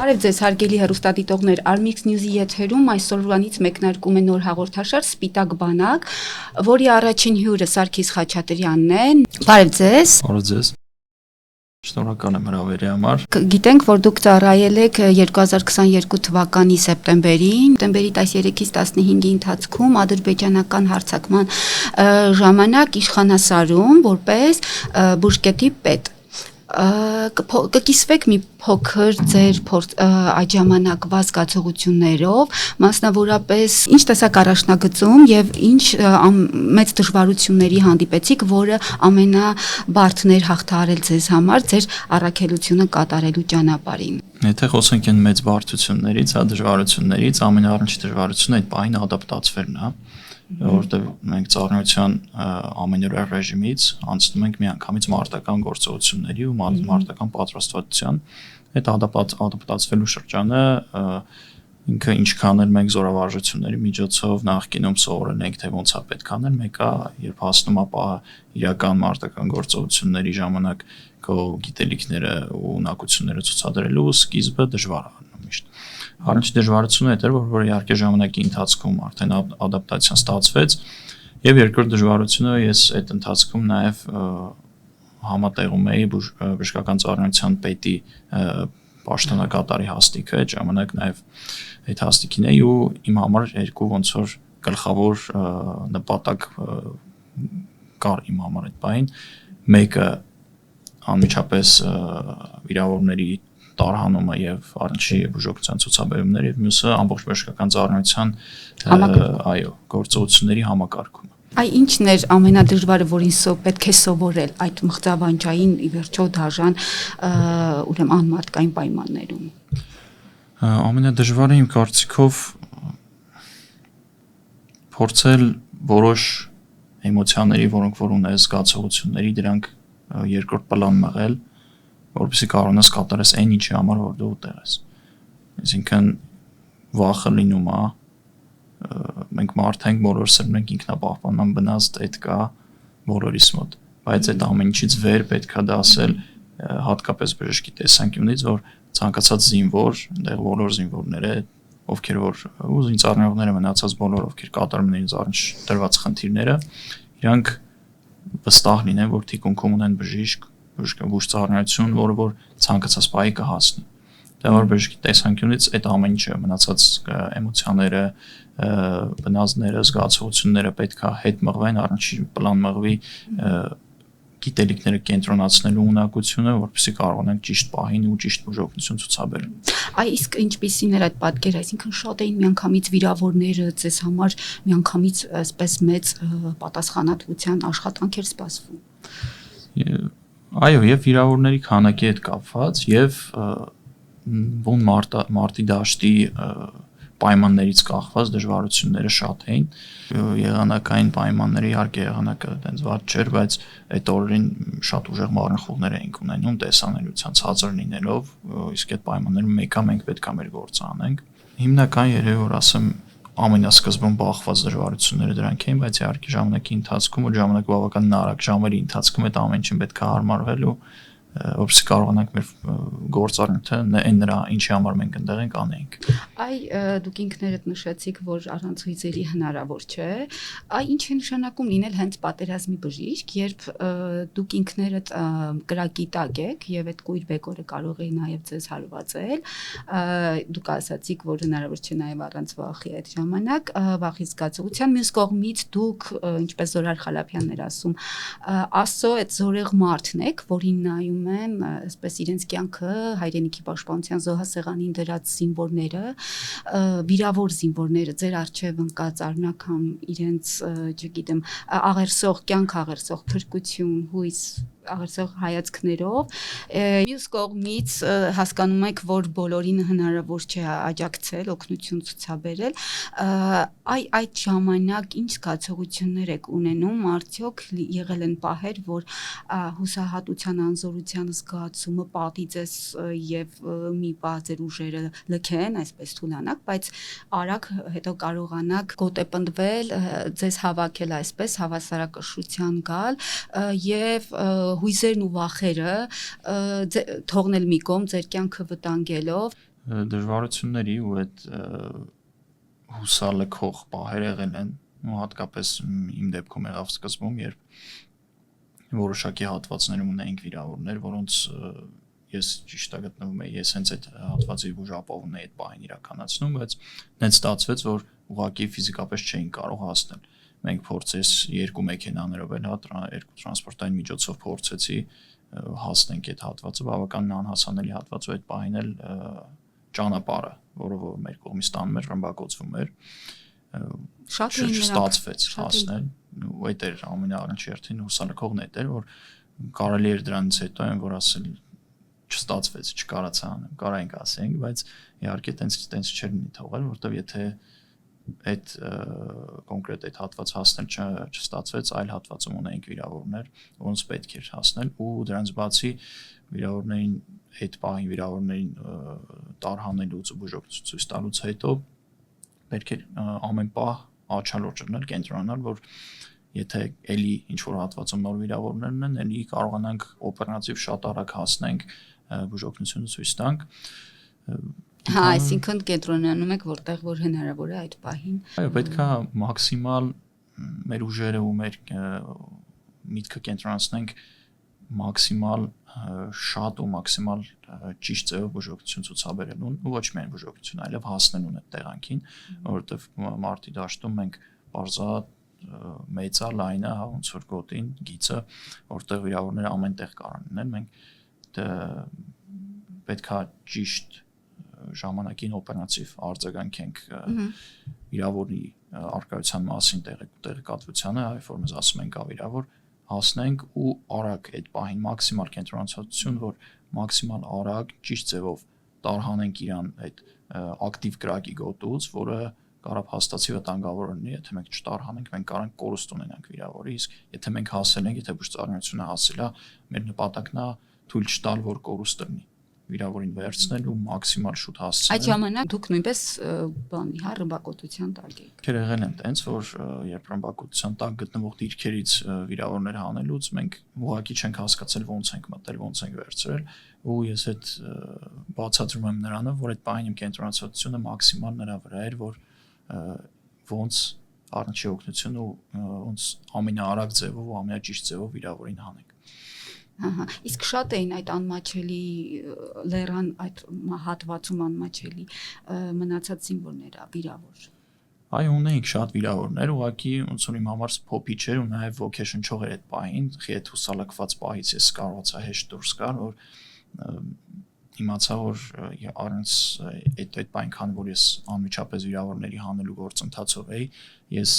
Բարև ձեզ հարգելի հեռուստադիտողներ, Armix News-ի եթերում այսօրվանից մեկնարկում է նոր հաղորդաշար Սպիտակ բանակ, որի առաջին հյուրը Սարգիս Խաչատրյանն է։ Բարև ձեզ։ Բարև ձեզ։ Շնորհակալ եմ հրավերի համար։ Գիտենք, որ դուք ծառայել եք 2022 թվականի սեպտեմբերին, սեպտեմբերի 13-ից 15-ի ընթացքում ադրբեջանական հարձակման ժամանակ իշխանասարում որպես բուժկետի պետ։ Կկիսվեք մի փոքր ձեր այդ ժամանակվա զգացողություններով, մասնավորապես ինչ տեսակ առաջնագծում եւ ինչ մեծ դժվարությունների հանդիպեցիք, որը ամենաբարդն էր հաղթահարել ձեզ համար ձեր առաքելությունը կատարելու ճանապարհին։ Եթե խոսենք այն մեծ բարդություններից, դժվարություններից, ամենաառաջին դժվարությունը այդ պահին ադապտացվելն է, որովհետեւ մենք ծառայության ամենօրյա ռեժիմից անցնում ենք միանգամից մարտական գործողությունների ու մարտական պատրաստվածության, այդ ադապտացվելու շրջանը ինքը ինչքան էլ մենք զորավարժությունների միջոցով նախկինում սովորել ենք, թե ոնց է պետք անել, մեկը երբ հասնում է իրական մարտական գործողությունների ժամանակ քո գիտելիքները ու ունակությունները ցուցադրելու սկիզբը դժվար է միշտ։ Առաջին դժվարությունը դա էր, որ իհարկե ժամանակի ընթացքում արդեն ադապտացիան ստացվեց, եւ երկրորդ դժվարությունը ես այդ ընթացքում նաեւ համատեղում էի բժշկական ծառայության պետի պաշտոնակատարի հաստիքը, այդ ժամանակ նաեւ այդ հաստիքին էի ու իմ համար երկու ոնց որ գլխավոր նպատակ կար իմ համար այդ բային, մեկը անմիջապես վիրավորների տարհանումը եւ առնչի բուժօգնության ցուցաբերումները եւ մյուսը ամբողջ բժշկական ծառայության գործողությունների համակարգումը։ Այ ինչն էր ամենադժվարը, որին պետք է սովորել այդ մղձավանջային ի վերջո դաժան ուրեմն անմատկային պայմաններում։ Ամենադժվարը իմ կարծիքով փորձել որոշ էմոցիաների, որոնք որ ունես, զգացողությունների դրանք երկրորդ պլան մղել, որովհետեւ կարողանաս կատարես այն ինչի համար որ դու ուտել ես։ Այսինքն վախը լինում է, մենք մարդ ենք, բոլորս ենք ինքնապահպանման բնազդ այդ կա բոլորիս մոտ, բայց այդ ամեն ինչից վեր պետք է դասել հատկապես բժշկի տեսանկյունից, որ ցանկացած զինվոր, այնտեղ բոլոր զինվորները, ովքեր որ ու զինծառայողները մնացած բոլոր ովքեր կատարում են իրենց առնչ դրված խնդիրները, իրանք վստահ լինեն, որ թիկունքում ունեն բժիշկ, բուժծառայություն, որը որ ցանկացած բայի կհասնի։ Դա որ բժշկի տեսանկյունից այդ ամեն ինչը մնացած էմոցիաները, բնազդները, զգացողությունները պետք է հետ մղվեն, առնչի պլան մղվի գիտելիքները կենտրոնացնելու ունակությունը, որպեսզի կարողանանք ճիշտ պահին ու ճիշտ բուժօգնություն ցուցաբերել։ Այ իսկ ինչպիսին էր այդ պատկերը, այսինքն շատ էին միանգամից վիրավորները ձեզ համար միանգամից այսպես մեծ պատասխանատվության աշխատանք էր սպասվում։ Այո, եւ վիրավորների քանակի հետ կապված եւ ոնց մարտի դաշտի պայմաններից կախված դժվարությունները շատ էին։ Եղանակային պայմանները իհարկե եղանակը այդպես վատ չէր, բայց այդ օրերին շատ ուժեղ մառնխուղներ էինք ունենում տեսանելիության ցածր լինելով, իսկ այդ պայմաններում մեկը մենք պետք է մեր գործը անենք։ Հիմնական երևի որ ասեմ ամենասկզբում բախված դժվարությունները դրանք էին, բայց իհարկե ժամանակի ընթացքում ու ժամանակը բավական արագ ժամերի ընթացքում այդ ամեն ինչին պետք է հարմարվել ու որպեսզի կարողանանք մեր գործառույթը այն նրա ինչի համար մենք այնտեղ ենք անենք։ Այ դուք ինքներդ նշեցիք, որ առանց հույզերի հնարավոր չէ։ Այ ինչ է նշանակում լինել հենց պատերազմի բժիշկ, երբ դուք ինքներդ կրակի տակ եք եւ այդ կույր բեկորը կարող է նաեւ ձեզ հարվածել։ Դուք ասացիք, որ հնարավոր չէ նաեւ առանց վախի այդ ժամանակ, վախի զգացողության, մյուս կողմից դուք, ինչպես Զորայր Խալափյանն էր ասում, Աստծո այդ զորեղ մարդն եք, որին նայում են այսպես իրենց կյանքը հայրենիքի պաշտպանության զոհասեղանին դրած զինվորները, վիրավոր զինվորները ձեր առջև ընկած առնական իրենց, չգիտեմ, աղերսող կյանք, աղերսող փրկություն, հույս, աղերսող հայացքներով, մյուս կողմից հասկանում եք, որ բոլորին հնարավոր չէ աջակցել, օգնություն ցուցաբերել, այդ ժամանակ ինչ զգացողություններ եք ունենում, արդյոք եղել են պահեր, որ հուսահատության անզորության զգացումը պատի ձեզ եւ մի պահ ձեր ուժերը լքեն, այսպես թուլանաք, բայց արագ հետո կարողանաք գոտեպնդվել, ձեզ հավաքել այսպես հավասարակշռության գալ եւ հույզերն ու վախերը թողնել մի կողմ ձեր կյանքը վտանգելով։ Դժվարությունների ու այդ հուսալքող պահեր եղել են, ու հատկապես իմ դեպքում եղավ սկզբում, երբ որոշակի հատվածներում ունեինք վիրավորներ, որոնց ես ճիշտ է գտնվում եի, ես հենց այդ հատվածի ուժապահումն էի այդ պահին իրականացնում, բայց հենց ստացվեց, որ ուղղակի ֆիզիկապես չէին կարող հասնել։ Մենք փորձես երկու մեքենաներով էլ երկու տրանսպորտային միջոցով փորձեցի հասնենք այդ հատվածը, բավականին անհասանելի հատված, ու այդ պահին էլ ճանապարհը, որը մեր կողմից տանում էր, ռմբակոծվում էր, շատ չստացվեց հասնել, ու այդ էր ամենաառաջին հուսալքողն էր, որ կարելի էր դրանից հետո այն որ ասել չստացվեց, չկարացա անեմ, կարայինք ասենք, բայց իհարկե տենց չէր լինի թողել, որտեվ եթե այդ կոնկրետ այդ հատված հասնել չստացվեց, այլ հատվածում ունեինք վիրավորներ, ոնց պետք էր հասնել, ու դրանից բացի վիրավորներին այդ պահին վիրավորներին տարհանելուց ու բուժօգնություն ցույց տալուց հետո պետք է ամեն պահ աչալոր ճռնել, կենտրոնանալ, որ եթե էլի ինչ-որ հատվածում նոր վիրավորներ ունեն, էլի կարողանանք օպերատիվ շատ արագ հասնենք բուժօգնությունը ցույց տանք։ Այսինքն կենտրոնանում եք որտեղ որ հնարավոր է այդ պահին։ Այո, պետքա մաքսիմալ մեր ուժերը ու մեր միտքը կենտրոնացնենք մաքսիմալ շատ ու մաքսիմալ ճիշտ ձևով բուժօգնություն ցուցաբերելուն, ու ոչ միայն բուժօգնություն, այլև հասնելուն այդ տեղանքին, որովհետև մարտի դաշտում մենք բարձրացած մեծա լայնա ոնց որ գոտին գիծը, որտեղ վիրավորները ամեն տեղ կարող լինեն, մենք պետքա ճիշտ ժամանակին օպերատիվ արձագանքենք վիրավորի արկայության մասին տեղեկատվությանը, այլ որ մենք ասում ենք ավիրավոր հասնենք ու արագ այդ պահին մաքսիմալ կենտրոնացություն, որ մաքսիմալ արագ ճիշտ ձևով տարհանենք իրան այդ ակտիվ կրակի գոտուց, որը կարող հաստատի վտանգավոր լինի, եթե մենք չտարհանենք, մենք կարող ենք կորուստ ունենանք վիրավորի, իսկ եթե մենք հասել ենք, եթե բուժծառայությունը հասել է, մեր նպատակն է թույլ չտալ, որ կորուստ լինի, վիրավորին վերցնել ու մաքսիմալ շուտ հասցնել։ Այդ ժամանակ դուք նույնպես բանի, հա, ռմբակոծության տակ եք։ Եղել են տենց, որ երբ ռմբակոծության տակ գտնվող դիրքերից վիրավորներ հանելուց մենք ուղղակի չենք հասկացել ոնց ենք մտել, ոնց ենք վերցրել, ու ես այդ բացատրում եմ նրանով, որ այդ պահին իմ կենտրոնացությունը մաքսիմալ նրա վրա էր, որ ոնց առնչի օգնություն ու ոնց ամենաարագ ձևով ու ամենաճիշտ ձևով վիրավորին հանենք։ Ահա, իսկ շատ էին այդ անմաչելի լեռան այդ հատվածում անմաչելի մնացած զինվորները, վիրավոր։ Այո, ունեինք շատ վիրավորներ, ուղղակի ոնց որ իմ համար փոփի չէր ու նաև ոգեշնչող էր այդ պահին, այդ հուսալքված պահից ես կարողացա հեշտ դուրս գալ, որ իմացա, որ առանց այդ պայքան, որ ես անմիջապես վիրավորների հանելու գործընթացով էի, ես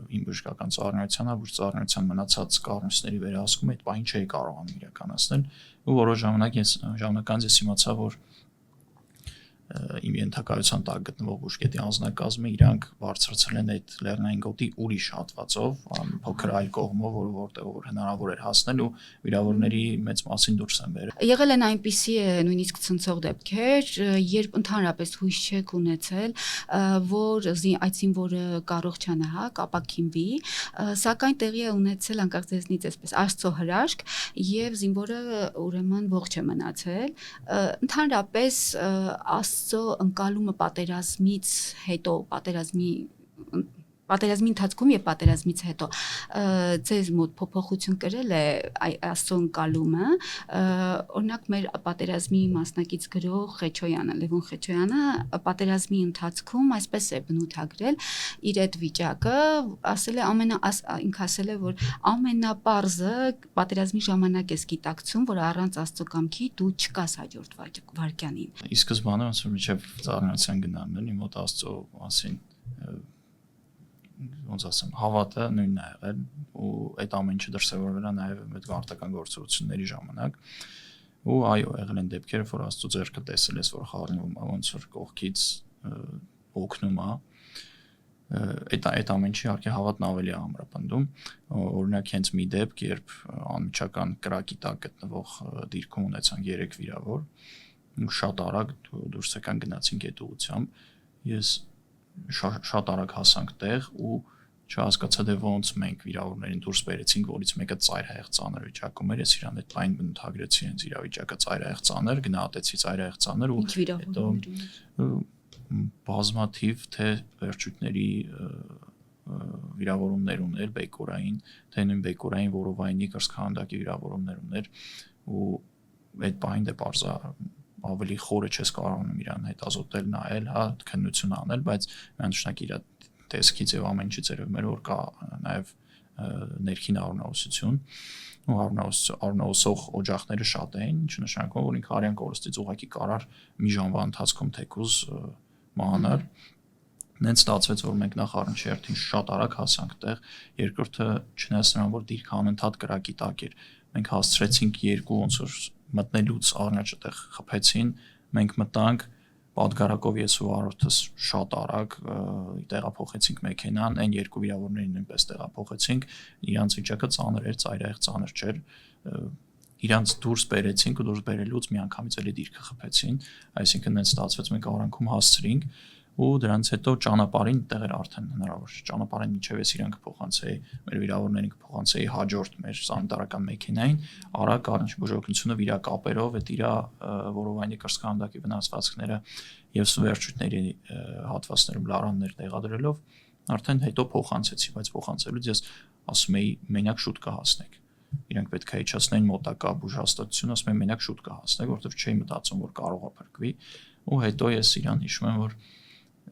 իմ բժշկական ծառայության, բուժծառայության մնացած կառույցների վերահսկում այդ պահին չէի կարողանում իրականացնել, ու որոշ ժամանակ անց ես իմացա, որ իմ ենթակայության տակ գտնվող բուժկետի անձնակազմը իրանք բարձրացրել են այդ լեռնային գոտի ուրիշ հատվածով, փոքր այլ կողմով, որտեղ որ հնարավոր էր հասնել ու վիրավորների մեծ մասին դուրս են բերել։ Եղել են այնպիսի նույնիսկ ցնցող դեպքեր, երբ ընդհանրապես հույս չեք ունեցել, որ այդ զինվորը կառողջանա, հա, կապակինվի, սակայն տեղի է ունեցել անկախ ձեզնից այսպես Աստծո հրաշք եւ զինվորը ուրեմն ողջ է մնացել։ Ընդհանրապես Աստծո ընկալումը պատերազմից հետո, պատերազմի ընթացքում եւ պատերազմից հետո ձեզ մոտ փոփոխություն կրել է Աստծո ընկալումը, օրինակ մեր պատերազմի մասնակից գրող Խեչոյանը, Լևոն Խեչոյանը պատերազմի ընթացքում այսպես է բնութագրել իր այդ վիճակը, ասել է ինքը ասել է, որ ամենապարզը պատերազմի ժամանակ է գիտակցում, որ առանց Աստծո կամքի դու չկաս հաջորդ վայրկյանին։ Ի սկզբանե ոնց որ միջև ծառայության գնալն էլի մոտ Աստծո մասին ոնց ասեմ, հավատը նույնն է եղել ու այդ ամեն ինչը դրսևորվել է նաև այդ արտական գործողությունների ժամանակ ու այո, եղել են դեպքեր, որ Աստծո ձեռքը տեսել ես, որ խառնվում է, ոնց որ կողքից օգնում է, այդ ամեն ինչի իհարկե հավատն ավելի է ամրապնդում, օրինակ հենց մի դեպք, երբ անմիջական կրակի տակ գտնվող դիրքում ունեցանք 3 վիրավոր ու շատ արագ դուրս եկան գնացինք այդ ուղղությամբ, ես շատ արագ հասանք տեղ ու չհասկացա դե ոնց մենք վիրավորներին դուրս բերեցինք, որից մեկը ծայրահեղ ծանր վիճակում էր, ես իրան այդ բան բնութագրեցի հենց իրավիճակը ծայրահեղ ծանր, գնահատեցի ծայրահեղ ծանր ու հետո բազմաթիվ թե վերջույթների վիրավորումներ ուներ բեկորային, թե նույն բեկորային որովայնի կրծքահանդակի վիրավորումներ ուներ ու այդ բանը դե բարձա ավելի խորը չես կարողանում իրան հետազոտել, նայել, հա, քննություն անել, բայց միանշանակ իր տեսքից եւ ամեն ինչից երևում էր որ կա նաեւ ներքին առնահոսություն ու առնահոսող օջախները շատ էին, ինչը նշանակում որ ինքը արյան կորստից ուղղակի կարար մի ժամվա ընթացքում թեկուզ մահանալ։ Նենց ստացվեց որ մենք նախ առաջին շատ արագ հասանք տեղ, երկրորդը չնայած նրան որ դիրքը անընդհատ կրակի տակ էր, մենք հասցրեցինք երկու ոնց որ մտնելուց առաջ այդտեղ խփեցին, մենք մտանք Պատգարակով ես ու Արորթս շատ արագ տեղափոխեցինք մեքենան, այն երկու վիրավորներին նույնպես տեղափոխեցինք, իրանց վիճակը ծանր էր, ծայրահեղ ծանր չէր, իրանց դուրս բերեցինք ու դուրս բերելուց միանգամից էլի դիրքը խփեցին, այսինքն այն ստացվեց մենք առանքում հասցրինք ու դրանից հետո ճանապարհին տեղեր արդեն հնարավոր չէ ճանապարհին միջև ես իրանք փոխանցեի մեր վիրավորներին փոխանցեի հաջորդ մեր սանիտարական մեքենային արագ առաջ բուժօգնությունը վիրակապերով այդ իր որովայնի կրծքահանդակի վնասվածքները եւ վերջույթների հատվածներում լարաններ տեղադրելով արդեն հետո փոխանցեցի բայց փոխանցելուց ես ասում էի մենակ շուտ կհասնեք իրանք պետք է իջացնեն մոտակա բուժհաստատություն ասում եմ մենակ շուտ կհասնեք որովհետեւ չէի մտածում որ կարող է փրկվի ու հետո ես իրան հիշում եմ որ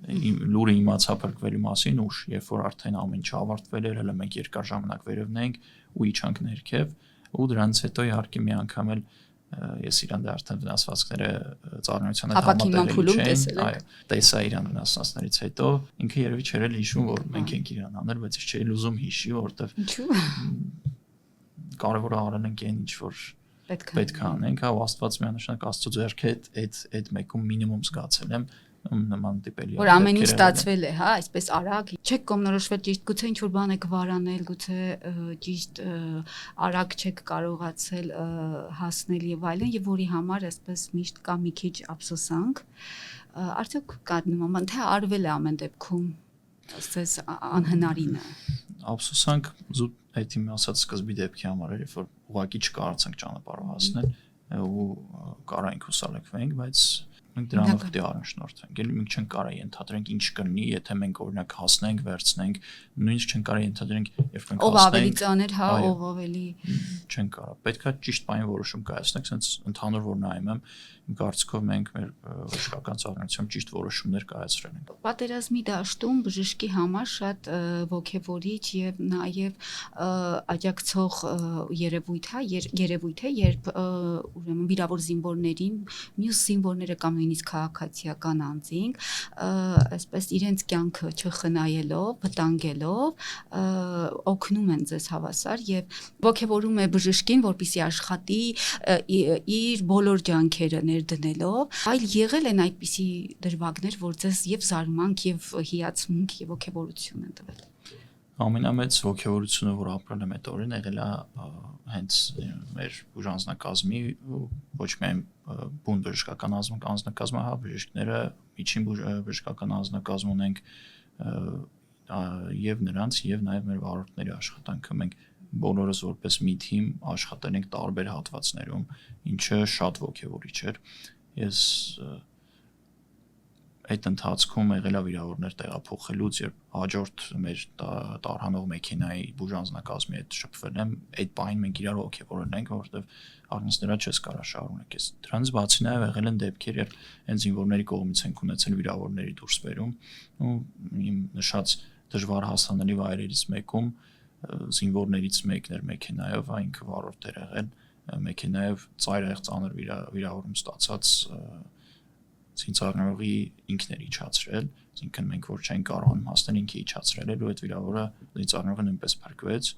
լուրը իմացա փրկվելու մասին ուշ, երբ որ արդեն ամեն ինչ ավարտվել էր, հələ մենք երկար ժամանակ վերևն էինք ու իջանք ներքև, ու դրանից հետո իհարկե մի անգամ էլ ես իրան արդեն վնասվածքները ծառայության հետ համատեղել չէին, այո, տեսա իրան վնասվածքներից հետո, ինքը երևի չէր էլ հիշում, որ մենք ենք իրան անել, բայց ես չէի ուզում հիշի, որովհետև կարևորը արել ենք այն ինչ որ պետք է անենք, հա, Աստված միանշանակ Աստծո ձեռքը այդ մեկում մինիմում զգացել եմ նման տիպելի որ ամեն ինչ ստացվել է, հա, այսպես արագ չեք կողմնորոշվել ճիշտ գուցե ինչ որ բան եք վարանել, գուցե ճիշտ արագ չեք կարողացել հասնել եւ այլն եւ որի համար այսպես միշտ կա մի քիչ ափսոսանք, արդյոք կա նման բան թե արվել է ամեն դեպքում ասես անհնարինը ափսոսանք զուտ այդ իմ ասած սկզբի դեպքի համար էր, որ ուղղակի չկարողացանք ճանապարհով հասնել ու կարայինք հուսալքվենք, բայց մենք դրանով պետք է առաջնորդենք։ Էլ մենք չենք կարող ենթադրենք ինչ կլինի, եթե մենք օրինակ հասնենք, վերցնենք, նույնիսկ չենք կարող ենթադրենք, երբ մենք ով ավելի ծանր, հա, ով ավելի չենք կարող։ Պետք է ճիշտ բանի որոշում կայացնենք, sense ընդհանուր որ նայում եմ, իմ կարծիքով մենք մեր բժշկական ծառայությունում ճիշտ որոշումներ կայացրել ենք։ Պատերազմի դաշտում բժշկի համար շատ ոգևորիչ եւ նաեւ աջակցող երևույթ է, երբ ուրեմն վիրավոր զինվորներին, մյուս զինվորները կամ նույնիսկ քաղաքացիական անձինք, այսպես իրենց կյանքը չխնայելով, վտանգելով, օգնում են ձեզ հավասար եւ ոգևորում է բժշկին, որպեսզի աշխատի իր բոլոր ջանքերը ներդնելով, այլ եղել են այդպիսի դրվագներ, որ ձեզ եւ զարմանք եւ հիացմունք եւ ոգևորություն են տվել։ Ամենամեծ ոգևորությունը, որ ապրել եմ այդ օրին, եղել է հենց մեր բուժանձնակազմի ոչ միայն բուն բժշկական անձնակազմը, հա, բժիշկները միջին բժշկական անձնակազմ ունենք եւ նրանց եւ նաեւ մեր վարորդների աշխատանքը մենք բոլորս որպես մի թիմ աշխատել ենք տարբեր հատվածներում, ինչը շատ ոգևորիչ էր։ Ես այդ ընթացքում եղել է վիրավորներ տեղափոխելուց, երբ հաջորդ մեր տարհանող մեքենայի բուժանձնակազմի հետ շփվել եմ, այդ բանին մենք իրար ոգևորել ենք, որովհետև առանց դրա չես կարող շարունակես։ Դրանից բացի նաև եղել են դեպքեր, երբ այն զինվորների կողմից ենք ունեցել վիրավորների դուրսբերում, ու իմ նշած դժվար հասանելի վայրերից մեկում զինվորներից մեկն էր մեքենայով, ինքը վարորդ էր եղել, մեքենայով ծայրահեղ ծանր վիրավորում ստացած զինծառայողի ինքն էր իջացրել, այսինքն մենք որ չենք կարողանում հասնել ինքը իջացրել էր ու այդ վիրավորը զինծառայողը նույնպես փրկվեց։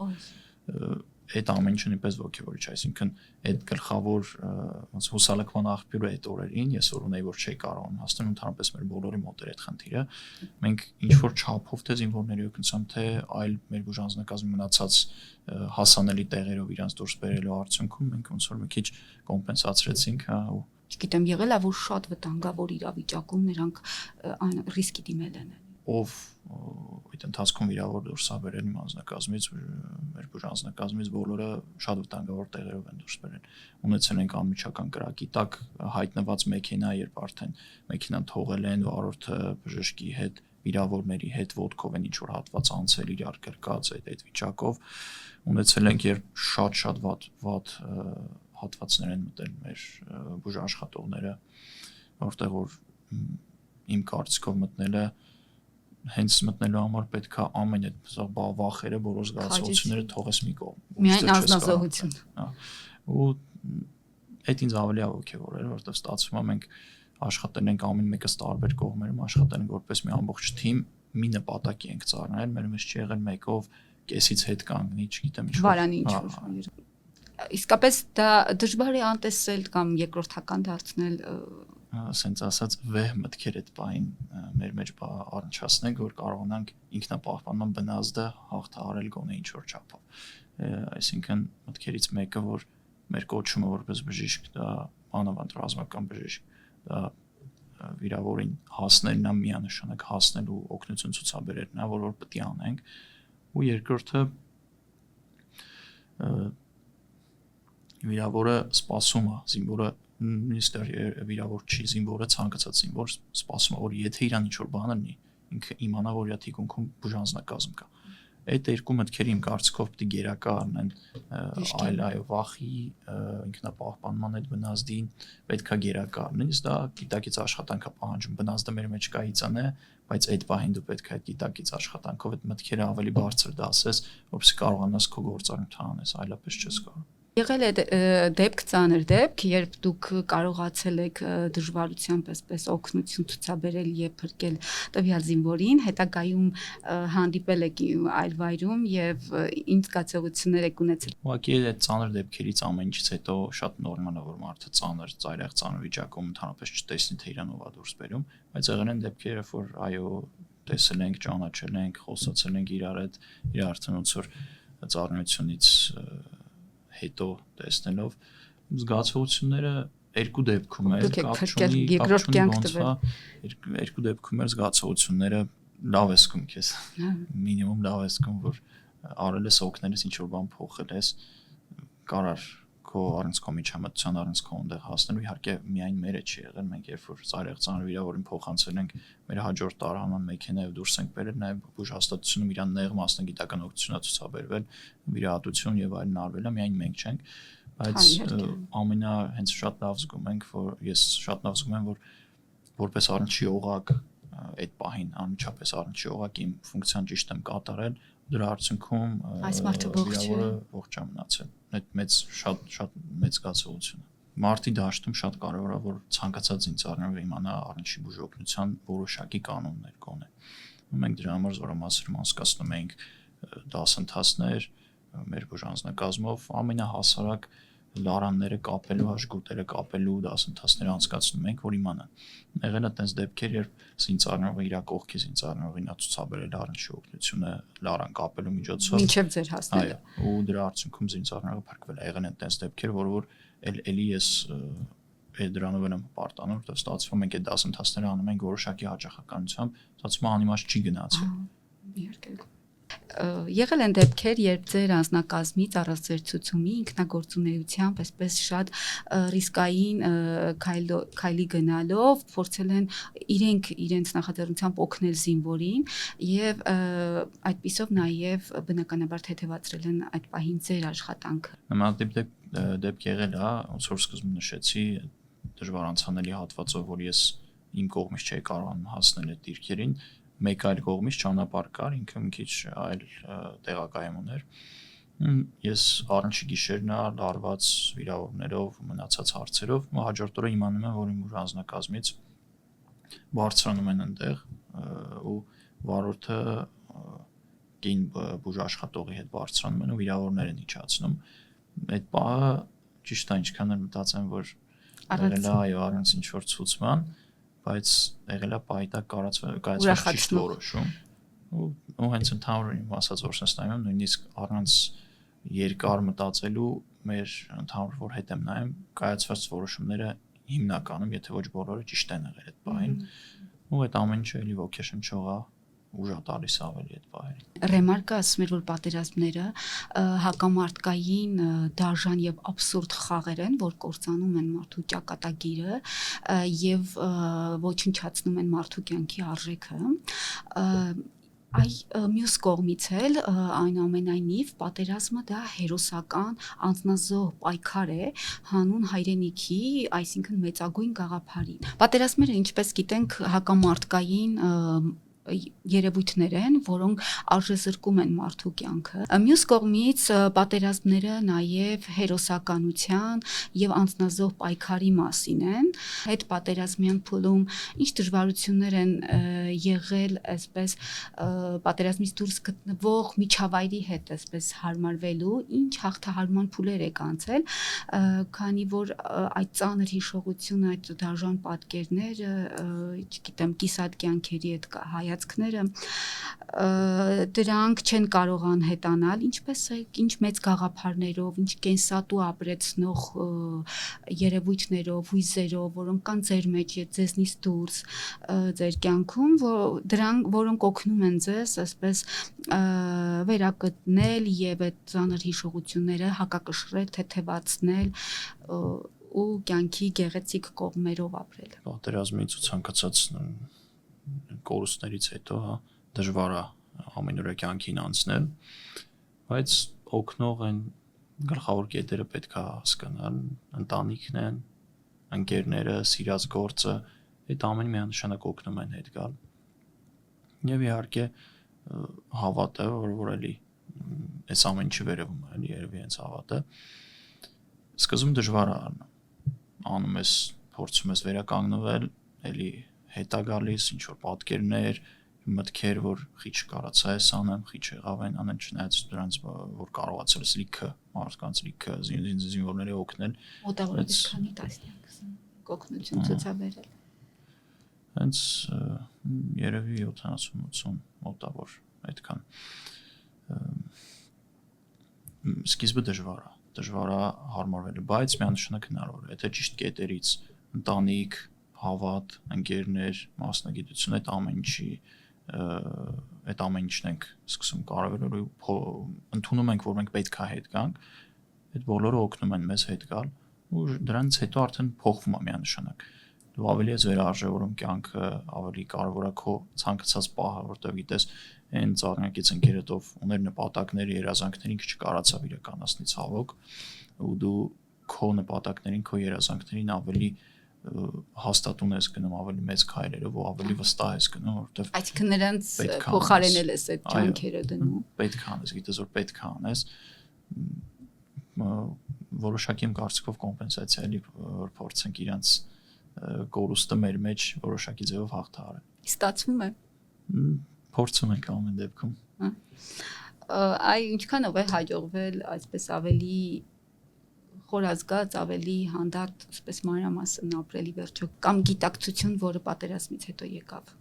Այդ ամեն ինչը նույնպես ոգևորիչ, այսինքն այդ գլխավոր ոնց հուսալքման աղբյուրը այդ օրերին ես որ ունեի որ չէի կարողանում հասնել ընդհանրապես մեր բոլորի մոտ էր այդ խնդիրը։ Մենք ինչ որ չափով թե զինվորների օգնությամբ թե այլ մեր բուժանձնակազմի մնացած հասանելի տեղերով իրանց դուրս բերելու արդյունքում մենք ոնց որ մի քիչ կոմպենսացրեցինք, հա, ու չգիտեմ, եղել է որ շատ վտանգավոր իրավիճակում նրանք ռիսկի դիմել են։ Ով այդ ընթացքում վիրավոր դուրս ա բերել իմ անձնակազմից, մեր բուժանձնակազմից բոլորը շատ վտանգավոր տեղերով են դուրս բերել։ Ունեցել ենք անմիջական կրակի տակ հայտնված մեքենա, երբ արդեն մեքենան թողել են, վարորդը բժշկի հետ, վիրավորների հետ ոտքով են ինչ-որ հատված անցել իրար գրկած այդ վիճակով։ Ունեցել ենք, երբ շատ վատ հատվածներ են մտել մեր բուժաշխատողները, որտեղ որ իմ կարծիքով մտնելը հենց մտնելու համար պետք է ամեն այդ վախերը, բոլոր զգացողությունները թողես մի կողմ։ Միայն անznազողություն։ Ու այդ ինձ ավելի ոգևորել, որովհետև ստացվում է մենք աշխատել ենք ամեն մեկս տարբեր կողմերում, աշխատել ենք որպես մի ամբողջ թիմ, մի նպատակի ենք ծառայել, մեր մեջ չի եղել մեկով կեսից հետ կանգնի, չգիտեմ ինչ-որ։ Վարանի ինչ-որ։ Իսկապես դա դժվար է անտեսել կամ երկրորդական դարձնել, ասենց ասած վեհ մտքեր այդ բային մեր մեջ առնչացնենք, որ կարողանանք ինքնապահպանման բնազդը հաղթահարել գոնե ինչ-որ չափով։ Այսինքն մտքերից մեկը, որ մեր կոչումը որպես բժիշկ, դա անավանդ ռազմական բժիշկ, դա վիրավորին հասնելն է, միանշանակ հասնել ու օգնություն ցուցաբերելն է, որ պետք է անենք։ Ու երկրորդը վիրավորը սպասում է, զինվորը նույնիսկ վիրավոր չի, զինվորը ցանկացած զինվոր սպասում է, որ եթե իրան ինչ-որ բան լինի, ինքը իմանա, որ իր թիկունքում բուժանձնակազմ կա։ Այդ երկու մտքերը իմ կարծիքով պետք է գերակա առնեն, այո, վախի, ինքնապահպանման այդ բնազդին պետք է գերակա առնեն, իսկ դա գիտակից աշխատանք է պահանջում, բնազդը մեր մեջ կայիցան է, բայց այդ պահին դու պետք է այդ գիտակից աշխատանքով այդ մտքերը ավելի բարձր դասես, որպեսզի կարողանաս քո գործառույթը անես, այլապես չես կարող։ Եղել է դեպք, ծանր դեպք, երբ դուք կարողացել եք դժվարությամբ այսպես օգնություն ցուցաբերել եւ փրկել տվյալ զինվորին, հետագայում հանդիպել եք այլ վայրում եւ ինչ զգացողություններ եք ունեցել։ Ուղղակի այդ ծանր դեպքերից ամեն ինչից հետո շատ նորմալ է, որ մարդը ծայրահեղ վիճակում ընդհանրապես չտեսնի, թե իրան ով է դուրս բերում, բայց եղել են դեպքեր, որ այո, տեսել ենք, ճանաչել ենք, խոսացել ենք իրար հետ, իր արդեն ոնց որ ծառայությունից հետո տեսնելով զգացողությունները երկու դեպքում էր երկու դեպքում էր զգացողությունները լավ ես զգում քեզ մինիմում լավ ես զգում որ արել ես օգնել ես ինչ որ բան փոխել ես կարար քո առանցքո միջամտության առանցքո այնտեղ հասնելու իհարկե միայն մերը չի եղել մենք երբ որ ծայրահեղ ծանր վիրավորին փոխանցել ենք մեր հաջորդ տարհանման մեքենայով դուրս ենք բերել նաև բուժհաստատությունում իրան նեղ մասնագիտական օգնություն ցուցաբերվել վիրահատություն եւ այլն արվել է միայն մենք չենք բայց ամենա հենց շատ լավ զգում ենք որ ես շատ լավ զգում եմ որ որպես առնչի օղակ այդ պահին անմիջապես առնչի օղակ իմ ֆունկցիան ճիշտ եմ կատարել դրա արդյունքում այս մարդը ողջ է մնացել այդ շատ մեծ զգացողություն է մարտի դաշտում շատ կարևոր է որ ցանկացած ինձ իմանա առնչի բուժօգնության որոշակի կանոններ կոնե մենք դրա համար զորամասերում անցկացնում ենք դասընթացներ մեր բուժանձնակազմով ամենահասարակ լարանները կապելու, հաշգուտերը կապելու դասընթացներ անցկացնում ենք, որ իմանան։ Եղել է տես դեպքեր, երբ զինծառայողը իր կողքի զինծառայողին ցուցաբերել առնչի օգնությունը լարան կապելու միջոցով։ Մինչև ձեր հասնելը։ Այո, ու դրա արդյունքում զինծառայողը փրկվել է։ Եղել են տես դեպքեր, որ էլի ես դրանով եմ պարտանում, որտեղ ստացվում է մենք այդ դասընթացները անում ենք որոշակի հաճախականությամբ, ստացվում է անիմաստ չի գնացել։ Իհարկե։ Եղել են դեպքեր, երբ ձեր անձնակազմից առանց ձեր ցուցումի ինքնագործունեությամբ այսպես շատ ռիսկային քայլի գնալով փորձել են իրենց նախաձեռնությամբ օգնել զինվորին եւ այդպիսով նաեւ բնականաբար թեթևացրել են այդ պահին ձեր աշխատանքը։ Նմանատիպ դեպք եղել է, ոնց որ սկզբում նշեցի, դժվար անցանելի հատվածով, որ ես իմ կողմից չէի կարողանում հասնել այդ դիրքերին մեկ այլ կողմից ճանապարհ կար, ինքը մի քիչ այլ տեղակայում ուներ։ Ես առնչի գիշերն լարված վիրավորներով մնացած հարցերով հաջորդ օրը իմանում եմ, որ իմ անձնակազմից բարձրանում են այնտեղ ու վարորդը կին բուժաշխատողի հետ բարձրանում են ու վիրավորներ են իջացնում։ Այդ պահը ճիշտ է ինչքան էլ մտածեմ, որ եղել է այո առանց ինչ որ ցուցման բայց եղել է պայտակ կայացված ճիշտ որոշում ու հենց ընդհանուր իմ ասած օրսնստայում նույնիսկ առանց երկար մտածելու մեր ընդհանուր որ հետ եմ նայում կայացված որոշումները հիմնականում եթե ոչ բոլորը ճիշտ են եղել այդ բային ու այդ ամեն ինչը էլի ոգեշնչող է ուժ տալիս ավելի այդ բաներին։ Ռեմարկը ասում էր, որ պատերազմները հակամարտկային դաժան եւ абսուրդ խաղեր են, որ կործանում են մարդու ճակատագիրը եւ ոչնչացնում են մարդու կյանքի արժեքը։ Մյուս կողմից էլ այնուամենայնիվ պատերազմը դա հերոսական անձնազոհ պայքար է հանուն հայրենիքի, այսինքն մեծագույն գաղափարի։ Պատերազմները, ինչպես գիտենք, հակամարտկային երևույթներ են, որոնք արժեզրկում են մարդու կյանքը։ Մյուս կողմից պատերազմները նաև հերոսականության եւ անձնազոհ պայքարի մասին են։ Այդ պատերազմյան փուլում ինչ դժվարություններ են եղել, այսպես պատերազմից դուրս գտնվող միջավայրի հետ այսպես հարմարվելու, ինչ հաղթահարման փուլեր եք անցել, քանի որ այդ ծանր հիշողությունը, այդ դաժան պատկերները, չգիտեմ, կիսատ կյանքերի այդ հայացքները դրանք չեն կարող անհետանալ, ինչպես է, ինչ մեծ գաղափարներով, ինչ կենսատու ապրեցնող երևույթներով, հույզերով, որոնք կան ձեր մեջ, ձեզնից դուրս, ձեր կյանքում, որոնք օգնում են ձեզ, այսպես վերականգնել եւ այդ ծանր հիշողությունները հակակշռել, թեթևացնել ու կյանքի գեղեցիկ կողմերով ապրել։ Պատերազմից ու ցանկացած կորուստներից հետո դժվար է ամենօրյա կյանքին անցնել, բայց օգնող են գլխավոր կետերը պետք է հասկանալ, ընտանիքն են, ընկերները, սիրած գործը, այդ ամենը միանշանակ օգնում են հետ գալ։ Եվ իհարկե հավատը, որ էլի այս ամեն ինչի վերևում է, էլի երևի հենց հավատը։ Սկզբում դժվար է անում ես, փորձում ես վերականգնվել, էլի հետա գալիս ինչ որ պատկերներ, մտքեր, որ խիչ կարացա ես անեմ, խիչ եղավ են անեն, չնայած դրանց որ կարողացել ես լիքը մարդկանց լիքը զինվորների օգնել։ Մոտավորապես քանի տասնյակ օգնություն ցուցաբերել։ Հենց երևի 70-80 մոտավոր այդքան։ Սկիզբը դժվար է հարմարվել, բայց միանշանակ հնարավոր է։ Եթե ճիշտ կետերից ընտանիք, հավատ, ընկերներ, մասնագիտություն, այդ ամեն ինչն ենք սկսում կարևորել ու ընդունում ենք, որ մենք պետք է հետ գանք, այդ բոլորը օգնում են մեզ հետ գալ ու դրանից հետո արդեն փոխվում է միանշանակ։ Դու ավելի ես վերարժևորում կյանքը, ավելի կարևոր է քո ցանկացած պահը, որտեղ գիտես այն ծառնակից ընկերդ ով ուներ նպատակների, երազանքներին չկարացավ իրականացնի ցավոք, ու դու քո նպատակներին, քո երազանքներին ավելի հաստատուն ես գնում, ավելի մեծ քայլերով ու ավելի վստահ ես գնում, որովհետև այսինքն նրանց փոխարենել ես այդ ջանքերը դնում։ Պետք է անես, գիտես որ պետք է անես, որոշակի իմ կարծիքով կոմպենսացիա էլի որ փորձենք իրանց կորուստը մեր մեջ որոշակի ձևով հաղթահարել։ Ստացվում է։ Փորձում ենք ամեն դեպքում։ Ինչքանով է հաջողվել այսպես ավելի խորազգաց, ավելի հանդարտ, այսպես մանրամասն ապրելի վերջո կամ գիտակցություն, որը պատերազմից հետո եկավ։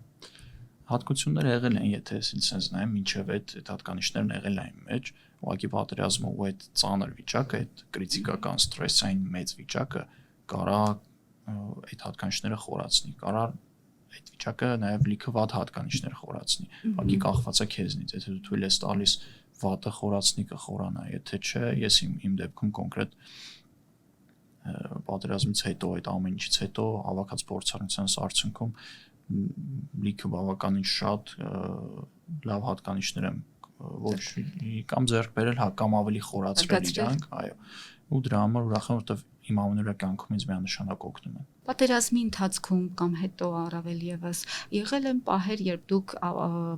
Հատկությունները եղել են, եթե ասենց նայեմ, մինչև այդ հատկանիշներն եղել են մեջ, ուղղակի պատերազմը ու այդ ծանր վիճակը, այդ կրիտիկական ստրեսային մեծ վիճակը կարա այդ հատկանիշները խորացնի, կարա այդ վիճակը նաև լիքը վատ հատկանիշներ խորացնի։ Ուղղակի կախված է քեզնից, եթե դու թույլ ես տալիս վատը խորացնի կխորանա, եթե չէ, ես իմ դեպքում կոնկրետ պատերազմից հետո, այդ ամեն ինչից հետո հավաքած փորձառության արդյունքում լիքը բավականին շատ լավ հատկանիշներ եմ ոչ կամ ձեռք բերել, կամ ավելի խորացրել իրանք, այո, ու դրա համար ուրախ եմ, որովհետև իմ ամենօրյա կյանքում ինձ միանշանակ օգնում են։ Պատերազմի ընթացքում կամ հետո առավել եւս եղել են պահեր, երբ դուք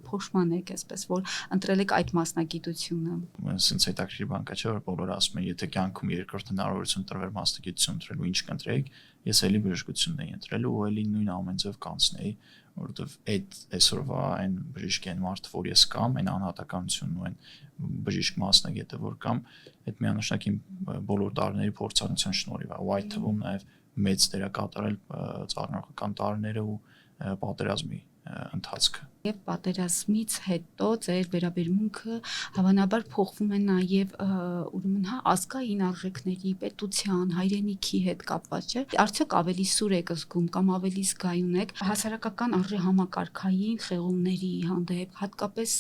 փոշման եք, այսպես որ ընտրել եք այդ մասնագիտությունը։ Սենց հետաքրքիր բան կա, չէ՞ որ բոլորը ասում են, եթե կյանքում երկրորդ հնարավորություն տրվեր մասնագիտություն ընտրելու, ինչ կընտրեիք, ես էլի բժշկությունն էի ընտրել ու էլի նույն ամենձև կանցնեի, որովհետև այդ այսօրվա այն բժիշկ են մարդ, որ ես կամ, այն անհատականությունն ու այն բժիշկ մասնագետը, որ կամ, այդ միանշանակ իմ բոլոր տարիների փորձառության շնորհիվ է, ու այդ թվում նաև մեծ դեր է կատարել ծառայական տարիները ու պատերազմի ընթացքը։ Եվ պատերազմից հետո ձեր վերաբերմունքը հավանաբար փոխվում է նաև ուրեմն ազգային արժեքների, պետության, հայրենիքի հետ կապված, չէ՞։ Արդյոք ավելի սուր եք զգում կամ ավելի զգայուն եք հասարակական արժե համակարգային խեղումների հանդեպ, հատկապես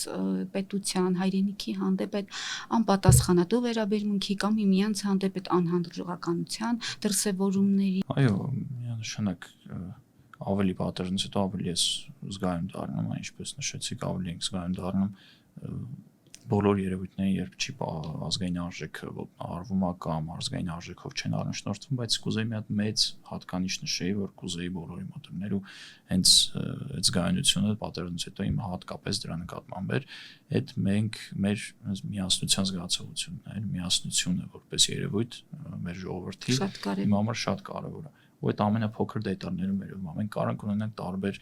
պետության, հայրենիքի հանդեպ այդ անպատասխանատու վերաբերմունքի կամ միմյանց հանդեպ այդ անհանդուրժողականության դրսևորումների։ Այո, միանշանակ ավելի պատերազմից հետո ավելի ես զգայուն դառնում, ինչպես նշեցիք, ավելի ենք զգայուն դառնում բոլոր երևույթները, երբ չի ազգային արժեքը ոտնահարվում է կամ ազգային արժեքով չեն առնչնորդվում, բայց կուզեի մի հատ մեծ հատկանիշ նշեի, որ կուզեի բոլորի մոտ լինել ու հենց այդ զգայունությունը պատերազմից հետո իմ հատկապես դրա նկատմամբ էր, այդ մենք մեր միասնության զգացողությունն է, միասնությունը որպես երևույթ մեր ժողովրդի իմ համար շատ կարևոր է։ Ու այդ ամենափոքր դետալներում երևում է։ Մենք կարող ենք ունենալ տարբեր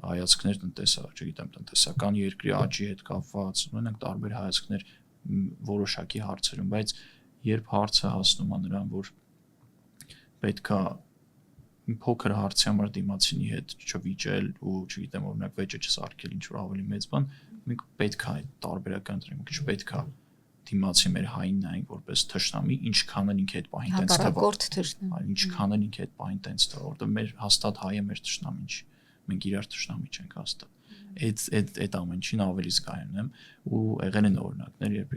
հայացքներ տնտեսական երկրի աճի հետ կապված, ունենանք տարբեր հայացքներ որոշակի հարցերում, բայց երբ հարցը հասնում է նրան, որ պետք է փոքր հարցի համար դիմացինի հետ չվիճել ու չգիտեմ օրինակ վեճը չսարքել ինչ որ ավելի մեծ բան, մենք պետք է այդ տարբերակը ընտրենք, չպետք է դիմացի մեր հային նայենք որպես թշնամի, ինչքան էլ ինքը այդ պահին տենց թվա, ինչքան էլ ինքը այդ պահին տենց թվա, որտեղ մեր հաստատ հայը մեր թշնամին չի, մենք իրար թշնամի չենք հաստատ։ Այդ ամեն ինչին ավելի զգայուն եմ ու եղել են օրինակներ, երբ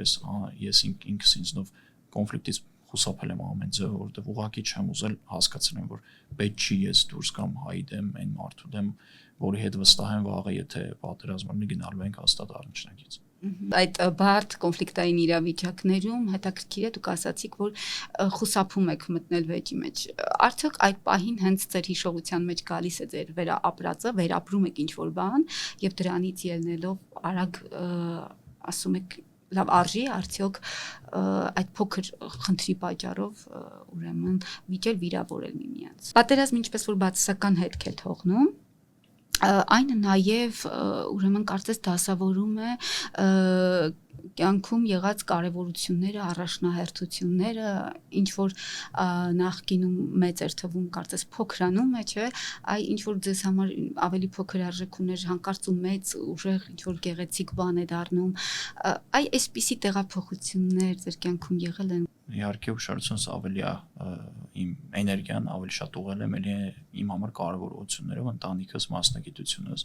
ես ինքս ինձնով կոնֆլիկտից խուսափել եմ ամեն ձև, որտեղ ուղղակի չեմ ուզել հասկացել եմ, որ պետք չի ես դուրս կամ հայի դեմ, այն մարդու դեմ, որի հետ վստահ եմ վաղը, եթե պատերազմի գնալու ենք հաստատ առնչնակից։ Այդ բարդ կոնֆլիկտային իրավիճակներում հետաքրքիր է դուք ասացիք, որ խուսափում եք մտնել վեճի մեջ։ Արդյոք այդ պահին հենց ձեր հիշողության մեջ գալիս է ձեր վերաապրածը, վերապրում եք ինչ-որ բան եւ դրանից ելնելով արագ ասում եք լավ արժի արդյոք այդ փոքր խնդրի պատճառով ուրեմն վիճել վիրավորել միմյանց։ Պատերազմը ինչպես որ բացասական հետք է թողնում, այն նաև ուրեմն կարծես դասավորում է կյանքում եղած կարևորությունները, առաջնահերթությունները, ինչ որ նախկինում մեծ էր թվում, կարծես փոքրանում է, չէ, այ ինչ որ ձեզ համար ավելի փոքր արժեք ուներ, հանկարծ ու մեծ ուժեղ ինչ որ գեղեցիկ բան է դառնում, այ այսպիսի տեղափոխություններ ձեր կյանքում եղել են։ Իհարկե ուշադրությունս ավելի է իմ էներգիան ավելի շատ ուղղել եմ էլի իմ համար կարևորություններով, ընտանիքս, մասնագիտությունս,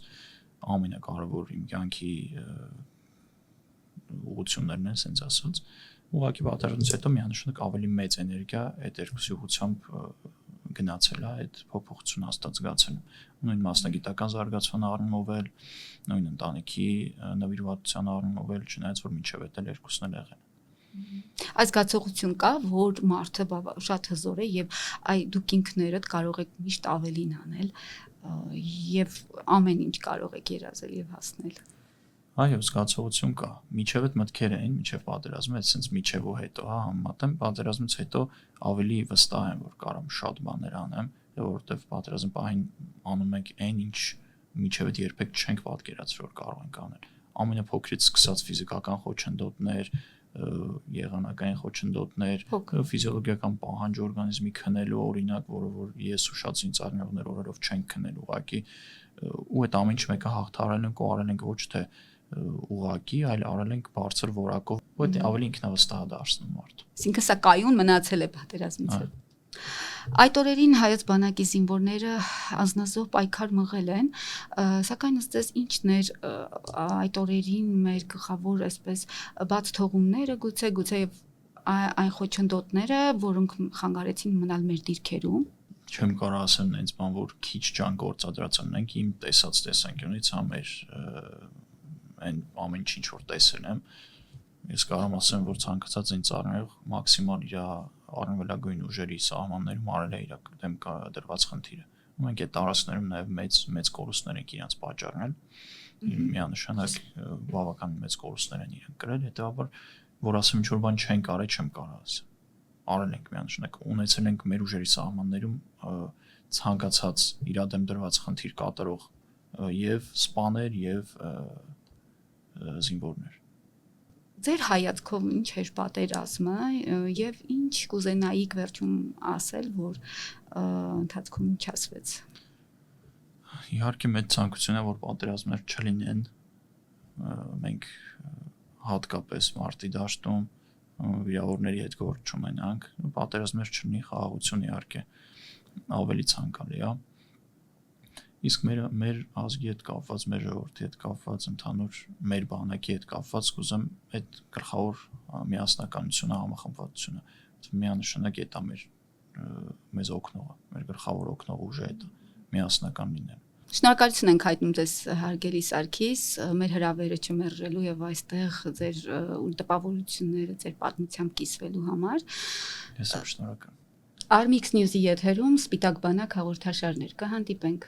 ամենակարևոր իմ կյանքի ուղղություններն են, ասենց ասած, ուղղակի պատերազմից հետո միանշանակ ավելի մեծ էներգիա այդ երկուսի ուղղությամբ գնացել է, այդ փոփոխությունը հաստատ զգացել եմ։ Նույն մասնագիտական զարգացման առումով էլ, նույն ընտանիքի նվիրվածության առումով էլ, չնայած որ մինչև այդ էլ երկուսն էլ եղել են։ Այս զգացողություն կա, որ մարդը շատ հզոր է եւ դուք ինքներդ կարող եք միշտ ավելին անել եւ ամեն ինչ կարող եք երազել եւ հասնել։ Այո, զգացողություն կա։ Միջև այդ մտքերը են, միջև պատերազմը, այսինքն միջև ու հետո, համեմատեմ պատերազմից հետո ավելի վստահ եմ, որ կարող եմ շատ բաներ անեմ, որովհետեւ պատերազմի պահին անում ենք այն, ինչ միջև այդ երբեք չենք պատկերացրել, որ կարող ենք անել։ Ամենափոքրից սկսած ֆիզիկական խոչընդոտներ, եղանակային խոչընդոտներ, ֆիզիոլոգիական պահանջ օրգանիզմի քնելու օրինակ, որ ես ու շատ զինծառայողներ օրերով չեն քնել ուղղակի, ու այդ ամեն ինչ մեկը հաղթարել ենք ու արել ենք ոչ թե ուղղակի, այլ արել ենք բարձր որակով, ու դա ավելի ինքնավստահ դարձնում մարդը։ Այսինքն սա կայուն մնացել է պատերազմից հետո։ Այդ օրերին հայոց բանակի զինվորները անձնազոհ պայքար մղել են, սակայն ըստ ինչն էր այդ օրերին մեր գլխավոր այսպես բաց թողումները, գուցե այն խոչընդոտները, որոնք խանգարեցին մնալ մեր դիրքերում։ Չեմ կարող ասեմ նենց բան, որ քիչ ջան գործադրած ունենք, իմ տեսած տեսանկյունից մեր այն ամեն ինչ որ տեսել եմ, ես կարող եմ ասեմ, որ ցանկացած զինծառայող մաքսիմալ իր առնվելագույն ուժերի սահմաններում արել է իր դեմ դրված խնդիրը։ Ու մենք այդ տարածքներում նաև մեծ կորուստներ ենք իրենց պատճառնել, միանշանակ բավական մեծ կորուստներ են իրենք կրել, հետեւաբար որ ասեմ ինչ որ բան չենք արել, չեմ կարող ասել։ Արել ենք միանշանակ, ունեցել ենք մեր ուժերի սահմաններում ցանկացած իր դեմ դրված խնդիր կատարող եւ սպաներ եւ զինվորներ։ Ձեր հայացքով ինչ էր պատերազմը եւ ինչ կուզենայիք վերջում ասել, որ ընթացքում ինչ ասվեց։ Իհարկե մեծ ցանկություն է, որ պատերազմներ չլինեն, մենք հատկապես մարտի դաշտում վիրավորների հետ գործ չունենանք, պատերազմներ չլինի, խաղաղություն իհարկե ավելի ցանկալի է։ Իսկ մեր ազգի հետ կապված, մեր ժողովրդի հետ կապված, ընդհանուր մեր բանակի հետ կապված, կուզեմ այդ գլխավոր միասնականությունը, համախմբվածությունը, միանշանակ է դա մեզ օգնողը, մեր գլխավոր օգնող ուժը է դա, միասնական լինել։ Շնորհակալություն ենք հայտնում ձեզ հարգելի Սարգիս, մեր հրավերը չմերժելու եւ այստեղ ձեր տպավորությունները, ձեր պատմությամբ կիսվելու համար։ Ես շնորհակալ։ Armix News-ի եթերում Սպիտակ բանակ հաղորդաշարներ կհանդիպենք։